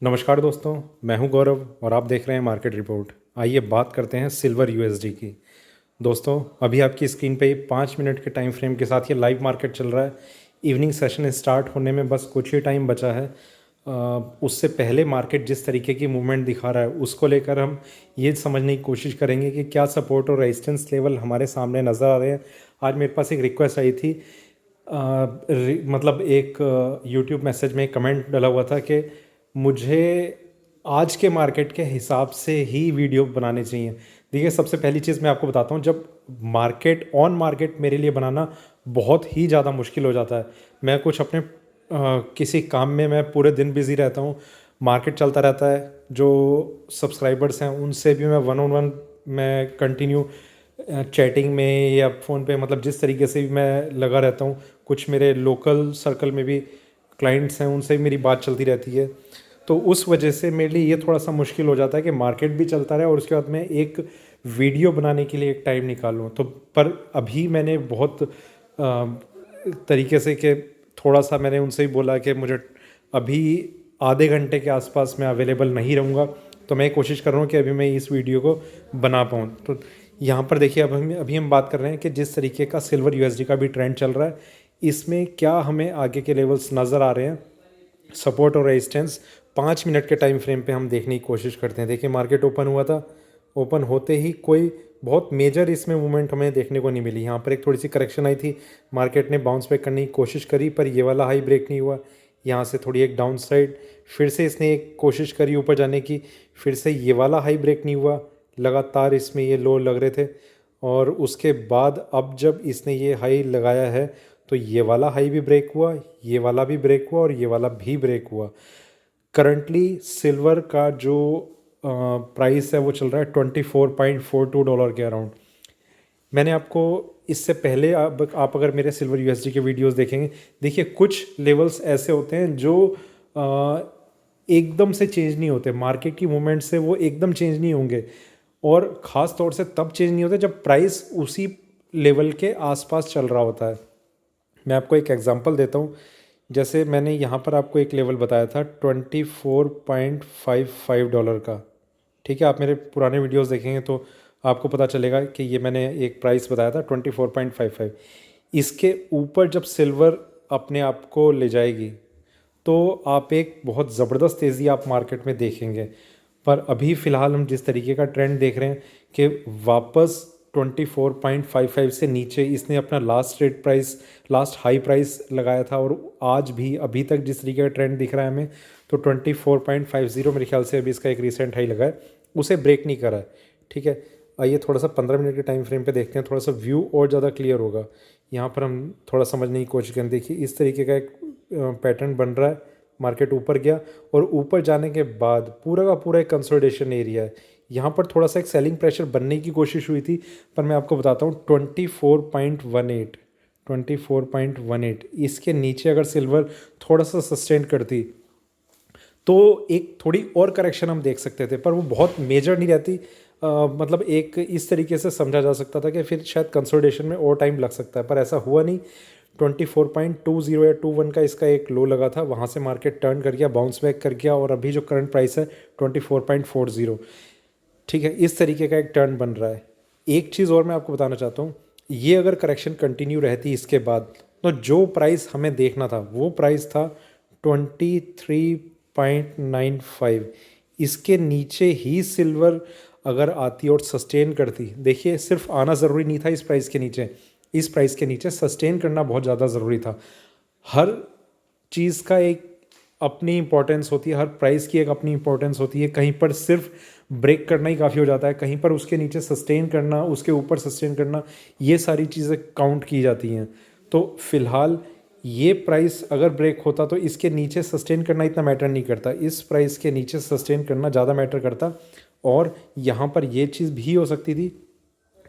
नमस्कार दोस्तों, मैं हूं गौरव और आप देख रहे हैं मार्केट रिपोर्ट। आइए बात करते हैं सिल्वर यूएसडी की। दोस्तों, अभी आपकी स्क्रीन पे 5 मिनट के टाइम फ्रेम के साथ ये लाइव मार्केट चल रहा है। इवनिंग सेशन स्टार्ट होने में बस कुछ ही टाइम बचा है। उससे पहले मार्केट जिस तरीके की मूवमेंट दिखा रहा है उसको लेकर हम ये समझने की कोशिश करेंगे कि क्या सपोर्ट और रेजिस्टेंस लेवल हमारे सामने नज़र आ रहे हैं। आज मेरे पास एक रिक्वेस्ट आई थी, मतलब एक यूट्यूब मैसेज में एक कमेंट डला हुआ था कि मुझे आज के मार्केट के हिसाब से ही वीडियो बनाने चाहिए। देखिए, सबसे पहली चीज़ मैं आपको बताता हूँ, जब मार्केट ऑन मार्केट मेरे लिए बनाना बहुत ही ज़्यादा मुश्किल हो जाता है। मैं कुछ अपने किसी काम में मैं पूरे दिन बिज़ी रहता हूँ, मार्केट चलता रहता है। जो सब्सक्राइबर्स हैं उनसे भी मैं वन ऑन वन मैं कंटिन्यू चैटिंग में या फ़ोन पे, मतलब जिस तरीके से भी मैं लगा रहता हूँ। कुछ मेरे लोकल सर्कल में भी क्लाइंट्स हैं, उनसे भी मेरी बात चलती रहती है। तो उस वजह से मेरे लिए ये थोड़ा सा मुश्किल हो जाता है कि मार्केट भी चलता रहे और उसके बाद मैं एक वीडियो बनाने के लिए एक टाइम निकालूँ। तो पर अभी मैंने बहुत तरीके से कि थोड़ा सा मैंने उनसे भी बोला कि मुझे अभी आधे घंटे के आसपास मैं अवेलेबल नहीं रहूँगा। तो मैं कोशिश कर रहा हूँ कि अभी मैं इस वीडियो को बना पाऊँ। तो यहाँ पर देखिए, अभी हम बात कर रहे हैं कि जिस तरीके का सिल्वर यूएसडी का भी ट्रेंड चल रहा है, इसमें क्या हमें आगे के लेवल्स नज़र आ रहे हैं, सपोर्ट और रेजिस्टेंस 5 मिनट के टाइम फ्रेम पे हम देखने की कोशिश करते हैं। देखिए, मार्केट ओपन हुआ था, ओपन होते ही कोई बहुत मेजर इसमें मूवमेंट हमें देखने को नहीं मिली। यहाँ पर एक थोड़ी सी करेक्शन आई थी, मार्केट ने बाउंस बैक करने की कोशिश करी, पर ये वाला हाई ब्रेक नहीं हुआ। यहाँ से थोड़ी एक डाउन साइड, फिर से इसने एक कोशिश करी ऊपर जाने की, फिर से ये वाला हाई ब्रेक नहीं हुआ। लगातार इसमें ये लो लग रहे थे और उसके बाद अब जब इसने ये हाई लगाया है तो ये वाला हाई भी ब्रेक हुआ, ये वाला भी ब्रेक हुआ और ये वाला भी ब्रेक हुआ। करंटली सिल्वर का जो प्राइस है वो चल रहा है $24.42 के अराउंड। मैंने आपको इससे पहले, अब आप अगर मेरे सिल्वर यूएसडी के वीडियोस देखेंगे, देखिए कुछ लेवल्स ऐसे होते हैं जो एकदम से चेंज नहीं होते। मार्केट की मूवमेंट से वो एकदम चेंज नहीं होंगे और ख़ास तौर से तब चेंज नहीं होते जब प्राइस उसी लेवल के आसपास चल रहा होता है। मैं आपको एक एग्जांपल देता हूँ। जैसे मैंने यहाँ पर आपको एक लेवल बताया था $24.55 का। ठीक है, आप मेरे पुराने वीडियोस देखेंगे तो आपको पता चलेगा कि ये मैंने एक प्राइस बताया था 24.55। इसके ऊपर जब सिल्वर अपने आप को ले जाएगी तो आप एक बहुत ज़बरदस्त तेज़ी आप मार्केट में देखेंगे। पर अभी फ़िलहाल हम जिस तरीके का ट्रेंड देख रहे हैं कि वापस 24.55 से नीचे इसने अपना लास्ट हाई प्राइस लगाया था और आज भी अभी तक जिस तरीके का ट्रेंड दिख रहा है हमें, तो 24.50 मेरे ख्याल से अभी इसका एक रिसेंट हाई लगा है, उसे ब्रेक नहीं करा है। ठीक है, आइए थोड़ा सा 15 मिनट के टाइम फ्रेम पे देखते हैं, थोड़ा सा व्यू और ज़्यादा क्लियर होगा। यहाँ पर हम थोड़ा समझने की कोशिश करें। देखिए, इस तरीके का एक पैटर्न बन रहा है। मार्केट ऊपर गया और ऊपर जाने के बाद पूरा का पूरा एक कंसोलिडेशन एरिया है। यहाँ पर थोड़ा सा एक सेलिंग प्रेशर बनने की कोशिश हुई थी, पर मैं आपको बताता हूँ 24.18 इसके नीचे अगर सिल्वर थोड़ा सा सस्टेन करती तो एक थोड़ी और करेक्शन हम देख सकते थे, पर वो बहुत मेजर नहीं रहती। मतलब एक इस तरीके से समझा जा सकता था कि फिर शायद कंसोलिडेशन में और टाइम लग सकता है, पर ऐसा हुआ नहीं। 24.20 या 21 का इसका एक लो लगा था, वहाँ से मार्केट टर्न कर गया, बाउंस बैक कर गया और अभी जो करंट प्राइस है 24.40। ठीक है, इस तरीके का एक टर्न बन रहा है। एक चीज़ और मैं आपको बताना चाहता हूँ, ये अगर करेक्शन कंटिन्यू रहती इसके बाद, तो जो प्राइस हमें देखना था वो प्राइस था 23.95। इसके नीचे ही सिल्वर अगर आती और सस्टेन करती, देखिए सिर्फ आना ज़रूरी नहीं था इस प्राइस के नीचे, इस प्राइस के नीचे सस्टेन करना बहुत ज़्यादा ज़रूरी था। हर चीज़ का एक अपनी इंपॉर्टेंस होती है, हर प्राइस की एक अपनी इंपॉर्टेंस होती है। कहीं पर सिर्फ ब्रेक करना ही काफ़ी हो जाता है, कहीं पर उसके नीचे सस्टेन करना, उसके ऊपर सस्टेन करना, ये सारी चीज़ें काउंट की जाती हैं। तो फिलहाल ये प्राइस अगर ब्रेक होता तो इसके नीचे सस्टेन करना इतना मैटर नहीं करता, इस प्राइस के नीचे सस्टेन करना ज़्यादा मैटर करता। और यहाँ पर ये चीज़ भी हो सकती थी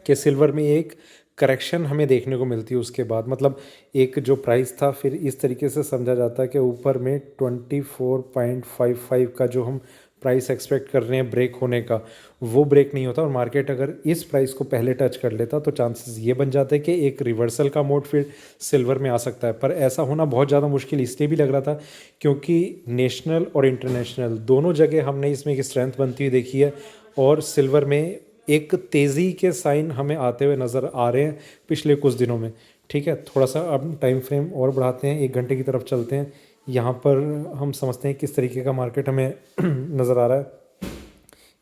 कि सिल्वर में एक करेक्शन हमें देखने को मिलती है उसके बाद, मतलब एक जो प्राइस था फिर इस तरीके से समझा जाता है कि ऊपर में 24.55 का जो हम प्राइस एक्सपेक्ट कर रहे हैं ब्रेक होने का, वो ब्रेक नहीं होता। और मार्केट अगर इस प्राइस को पहले टच कर लेता तो चांसेस ये बन जाते हैं कि एक रिवर्सल का मोड फिर सिल्वर में आ सकता है। पर ऐसा होना बहुत ज़्यादा मुश्किल इसलिए भी लग रहा था क्योंकि नेशनल और इंटरनेशनल दोनों जगह हमने इसमें एक स्ट्रेंथ बनती हुई देखी है, और सिल्वर में एक तेज़ी के साइन हमें आते हुए नज़र आ रहे हैं पिछले कुछ दिनों में। ठीक है, थोड़ा सा अब टाइम फ्रेम और बढ़ाते हैं, 1 घंटे की तरफ चलते हैं। यहाँ पर हम समझते हैं किस तरीके का मार्केट हमें नज़र आ रहा है।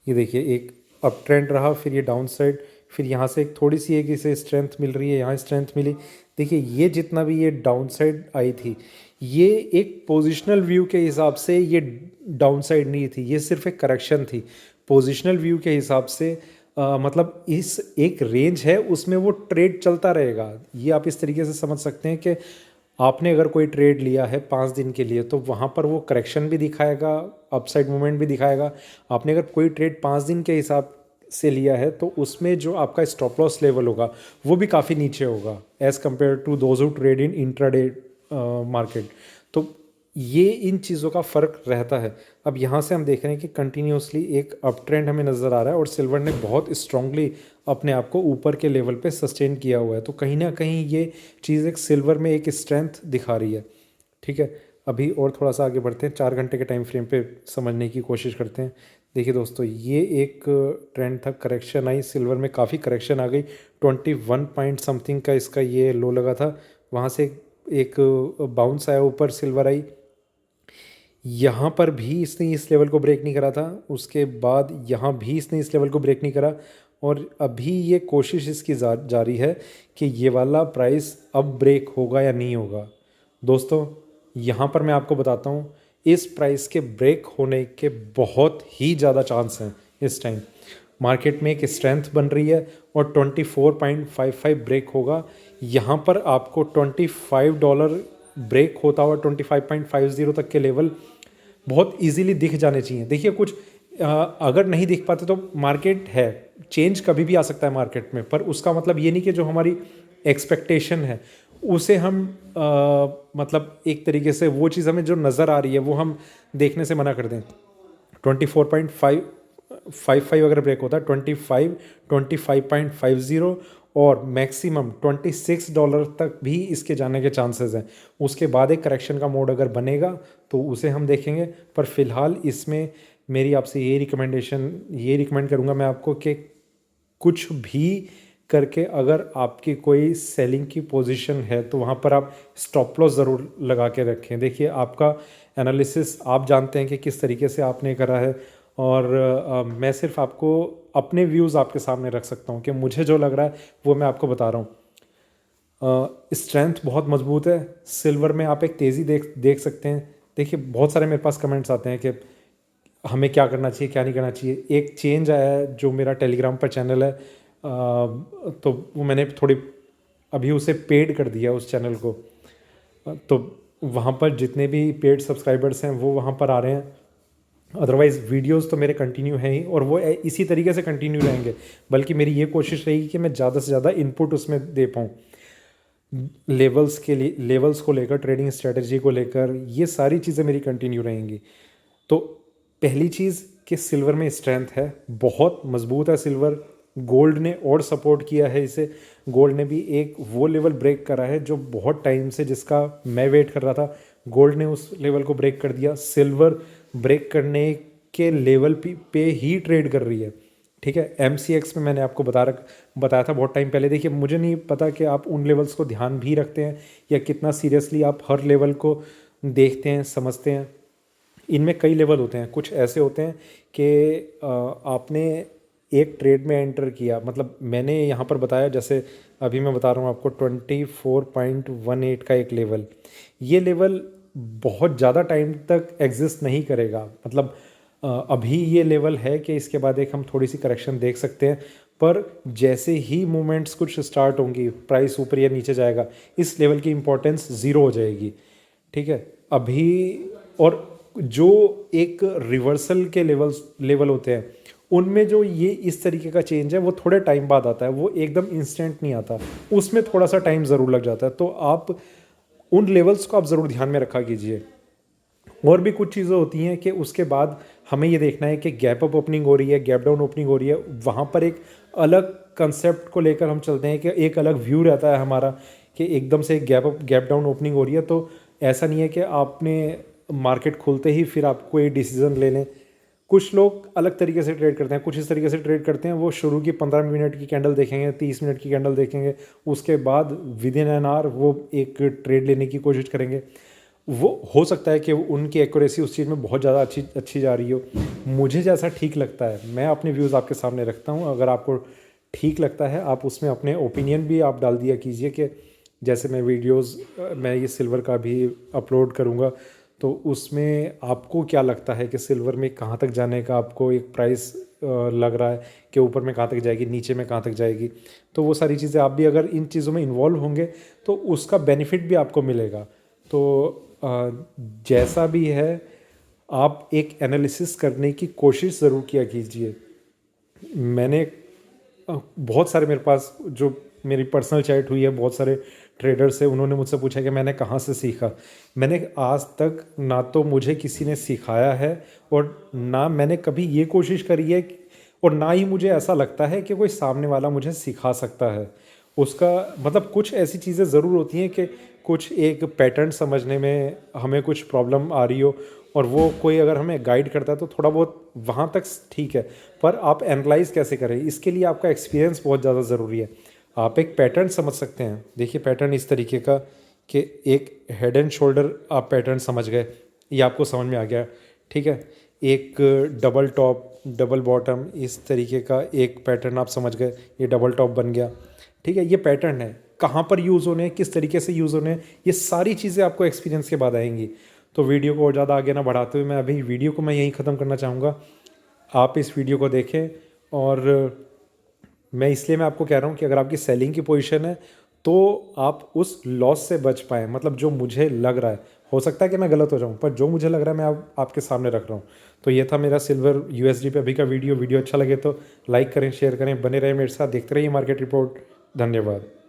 ये देखिए, एक अप ट्रेंड रहा, फिर ये डाउन साइड, फिर यहाँ से एक थोड़ी सी एक इसे स्ट्रेंथ मिल रही है, यहाँ स्ट्रेंथ मिली। देखिए ये जितना भी ये डाउन साइड आई थी, ये एक पोजिशनल व्यू के हिसाब से ये डाउन साइड नहीं थी, ये सिर्फ एक करेक्शन थी। पोजिशनल व्यू के हिसाब से मतलब इस एक रेंज है उसमें वो ट्रेड चलता रहेगा। ये आप इस तरीके से समझ सकते हैं कि आपने अगर कोई ट्रेड लिया है 5 दिन के लिए तो वहाँ पर वो करेक्शन भी दिखाएगा, अपसाइड मूवमेंट भी दिखाएगा। आपने अगर कोई ट्रेड 5 दिन के हिसाब से लिया है तो उसमें जो आपका स्टॉप लॉस लेवल होगा वो भी काफ़ी नीचे होगा as compare to those who trade in intraday market. तो ये इन चीज़ों का फ़र्क रहता है। अब यहाँ से हम देख रहे हैं कि कंटिन्यूसली एक अप ट्रेंड हमें नज़र आ रहा है और सिल्वर ने बहुत स्ट्रांगली अपने आप को ऊपर के लेवल पे सस्टेन किया हुआ है। तो कहीं ना कहीं ये चीज़ एक सिल्वर में एक स्ट्रेंथ दिखा रही है। ठीक है, अभी और थोड़ा सा आगे बढ़ते हैं, 4 घंटे के टाइम फ्रेम पे समझने की कोशिश करते हैं। देखिए दोस्तों, ये एक ट्रेंड था, करेक्शन आई, सिल्वर में काफ़ी करेक्शन आ गई। 21 पॉइंट समथिंग का इसका ये लो लगा था, वहाँ से एक बाउंस आया ऊपर, सिल्वर आई। यहाँ पर भी इसने इस लेवल को ब्रेक नहीं करा था, उसके बाद यहाँ भी इसने इस लेवल को ब्रेक नहीं करा, और अभी ये कोशिश इसकी जारी है कि ये वाला प्राइस अब ब्रेक होगा या नहीं होगा। दोस्तों यहाँ पर मैं आपको बताता हूँ, इस प्राइस के ब्रेक होने के बहुत ही ज़्यादा चांस हैं। इस टाइम मार्केट में एक स्ट्रेंथ बन रही है और 24.55 ब्रेक होगा। यहाँ पर आपको $25 ब्रेक होता हुआ 25.50 तक के लेवल बहुत इजीली दिख जाने चाहिए। देखिए कुछ अगर नहीं दिख पाते तो मार्केट है, चेंज कभी भी आ सकता है मार्केट में, पर उसका मतलब ये नहीं कि जो हमारी एक्सपेक्टेशन है उसे हम मतलब एक तरीके से वो चीज़ हमें जो नज़र आ रही है वो हम देखने से मना कर दें। 24.55 अगर ब्रेक होता है, 25.50 और मैक्सिमम $26 तक भी इसके जाने के चांसेस हैं। उसके बाद एक करेक्शन का मोड अगर बनेगा तो उसे हम देखेंगे, पर फिलहाल इसमें मेरी आपसे ये रिकमेंड करूँगा मैं आपको कि कुछ भी करके अगर आपकी कोई सेलिंग की पोजीशन है तो वहाँ पर आप स्टॉप लॉस ज़रूर लगा के रखें। देखिए आपका एनालिसिस आप जानते हैं कि किस तरीके से आपने करा है, और मैं सिर्फ आपको अपने व्यूज़ आपके सामने रख सकता हूँ कि मुझे जो लग रहा है वो मैं आपको बता रहा हूँ। स्ट्रेंथ बहुत मजबूत है सिल्वर में, आप एक तेज़ी देख सकते हैं। देखिए बहुत सारे मेरे पास कमेंट्स आते हैं कि हमें क्या करना चाहिए क्या नहीं करना चाहिए। एक चेंज आया है जो मेरा टेलीग्राम पर चैनल है, तो वो मैंने थोड़ी अभी उसे पेड कर दिया उस चैनल को, तो वहाँ पर जितने भी पेड सब्सक्राइबर्स हैं वो वहाँ पर आ रहे हैं। अदरवाइज़ वीडियोस तो मेरे कंटिन्यू हैं ही और वो इसी तरीके से कंटिन्यू रहेंगे, बल्कि मेरी ये कोशिश रहेगी कि मैं ज़्यादा से ज़्यादा इनपुट उसमें दे पाऊँ। लेवल्स के लिए, लेवल्स को लेकर, ट्रेडिंग स्ट्रेटजी को लेकर, ये सारी चीज़ें मेरी कंटिन्यू रहेंगी। तो पहली चीज़ कि सिल्वर में स्ट्रेंथ है, बहुत मजबूत है सिल्वर। गोल्ड ने और सपोर्ट किया है इसे, गोल्ड ने भी एक वो लेवल ब्रेक करा है जो बहुत टाइम से जिसका मैं वेट कर रहा था, गोल्ड ने उस लेवल को ब्रेक कर दिया। सिल्वर ब्रेक करने के लेवल पे ही ट्रेड कर रही है। ठीक है, MCX में मैंने आपको बताया था बहुत टाइम पहले। देखिए मुझे नहीं पता कि आप उन लेवल्स को ध्यान भी रखते हैं या कितना सीरियसली आप हर लेवल को देखते हैं समझते हैं। इनमें कई लेवल होते हैं, कुछ ऐसे होते हैं कि आपने एक ट्रेड में एंटर किया, मतलब मैंने यहाँ पर बताया, जैसे अभी मैं बता रहा हूँ आपको 24.18 का एक लेवल, ये लेवल बहुत ज़्यादा टाइम तक एग्जिस्ट नहीं करेगा। मतलब अभी ये लेवल है कि इसके बाद एक हम थोड़ी सी करेक्शन देख सकते हैं, पर जैसे ही मूवमेंट्स कुछ स्टार्ट होंगी, प्राइस ऊपर या नीचे जाएगा, इस लेवल की इम्पोर्टेंस ज़ीरो हो जाएगी। ठीक है, अभी और जो एक रिवर्सल के लेवल होते हैं उनमें जो ये इस तरीके का चेंज है वो थोड़े टाइम बाद आता है, वो एकदम इंस्टेंट नहीं आता, उसमें थोड़ा सा टाइम ज़रूर लग जाता है। तो आप उन लेवल्स को आप ज़रूर ध्यान में रखा कीजिए। और भी कुछ चीज़ें होती हैं कि उसके बाद हमें ये देखना है कि गैप अप ओपनिंग हो रही है, गैप डाउन ओपनिंग हो रही है, वहाँ पर एक अलग कंसेप्ट को लेकर हम चलते हैं कि एक अलग व्यू रहता है हमारा कि एकदम से gap up gap down opening हो रही है। तो ऐसा नहीं है कि आपने मार्केट खुलते ही फिर आपको ये डिसीज़न ले लें। कुछ लोग अलग तरीके से ट्रेड करते हैं, कुछ इस तरीके से ट्रेड करते हैं, वो शुरू की 15 मिनट की कैंडल देखेंगे, 30 मिनट की कैंडल देखेंगे, उसके बाद विद इन एन आवर वो एक ट्रेड लेने की कोशिश करेंगे। वो हो सकता है कि उनकी एक्यूरेसी उस चीज़ में बहुत ज़्यादा अच्छी अच्छी जा रही हो। मुझे जैसा ठीक लगता है मैं अपने व्यूज़ आपके सामने रखता हूँ। अगर आपको ठीक लगता है आप उसमें अपने ओपिनियन भी आप डाल दिया कीजिए कि जैसे मैं वीडियोस मैं ये सिल्वर का भी अपलोड करूँगा तो उसमें आपको क्या लगता है कि सिल्वर में कहाँ तक जाने का आपको एक प्राइस लग रहा है कि ऊपर में कहाँ तक जाएगी, नीचे में कहाँ तक जाएगी। तो वो सारी चीज़ें आप भी अगर इन चीज़ों में इन्वॉल्व होंगे तो उसका बेनिफिट भी आपको मिलेगा। तो जैसा भी है आप एक एनालिसिस करने की कोशिश ज़रूर किया कीजिए। मैंने बहुत सारे मेरे पास जो मेरी पर्सनल चैट हुई है, बहुत सारे ट्रेडर्स से उन्होंने मुझसे पूछा कि मैंने कहाँ से सीखा। मैंने आज तक ना तो मुझे किसी ने सिखाया है और ना मैंने कभी ये कोशिश करी है और ना ही मुझे ऐसा लगता है कि कोई सामने वाला मुझे सिखा सकता है। उसका मतलब कुछ ऐसी चीज़ें ज़रूर होती हैं कि कुछ एक पैटर्न समझने में हमें कुछ प्रॉब्लम आ रही हो और वो कोई अगर हमें गाइड करता है तो थोड़ा बहुत वहाँ तक ठीक है, पर आप एनालाइज कैसे करें इसके लिए आपका एक्सपीरियंस बहुत ज़्यादा ज़रूरी है। आप एक पैटर्न समझ सकते हैं। देखिए पैटर्न इस तरीके का कि एक हेड एंड शोल्डर आप पैटर्न समझ गए, ये आपको समझ में आ गया, ठीक है। एक डबल टॉप डबल बॉटम इस तरीके का एक पैटर्न आप समझ गए, ये डबल टॉप बन गया, ठीक है। ये पैटर्न है, कहाँ पर यूज़ होने हैं, किस तरीके से यूज़ होने हैं, ये सारी चीज़ें आपको एक्सपीरियंस के बाद आएंगी। तो वीडियो को और ज़्यादा आगे ना बढ़ाते हुए मैं अभी वीडियो को मैं यहीं ख़त्म करना चाहूँगा। आप इस वीडियो को देखें और मैं आपको कह रहा हूँ कि अगर आपकी सेलिंग की पोजीशन है तो आप उस लॉस से बच पाएँ। मतलब जो मुझे लग रहा है, हो सकता है कि मैं गलत हो जाऊँ, पर जो मुझे लग रहा है मैं आपके सामने रख रहा हूँ। तो ये था मेरा सिल्वर यूएसडी पे अभी का वीडियो अच्छा लगे तो लाइक करें, शेयर करें, बने रहें मेरे साथ, देखते रहिए मार्केट रिपोर्ट। धन्यवाद।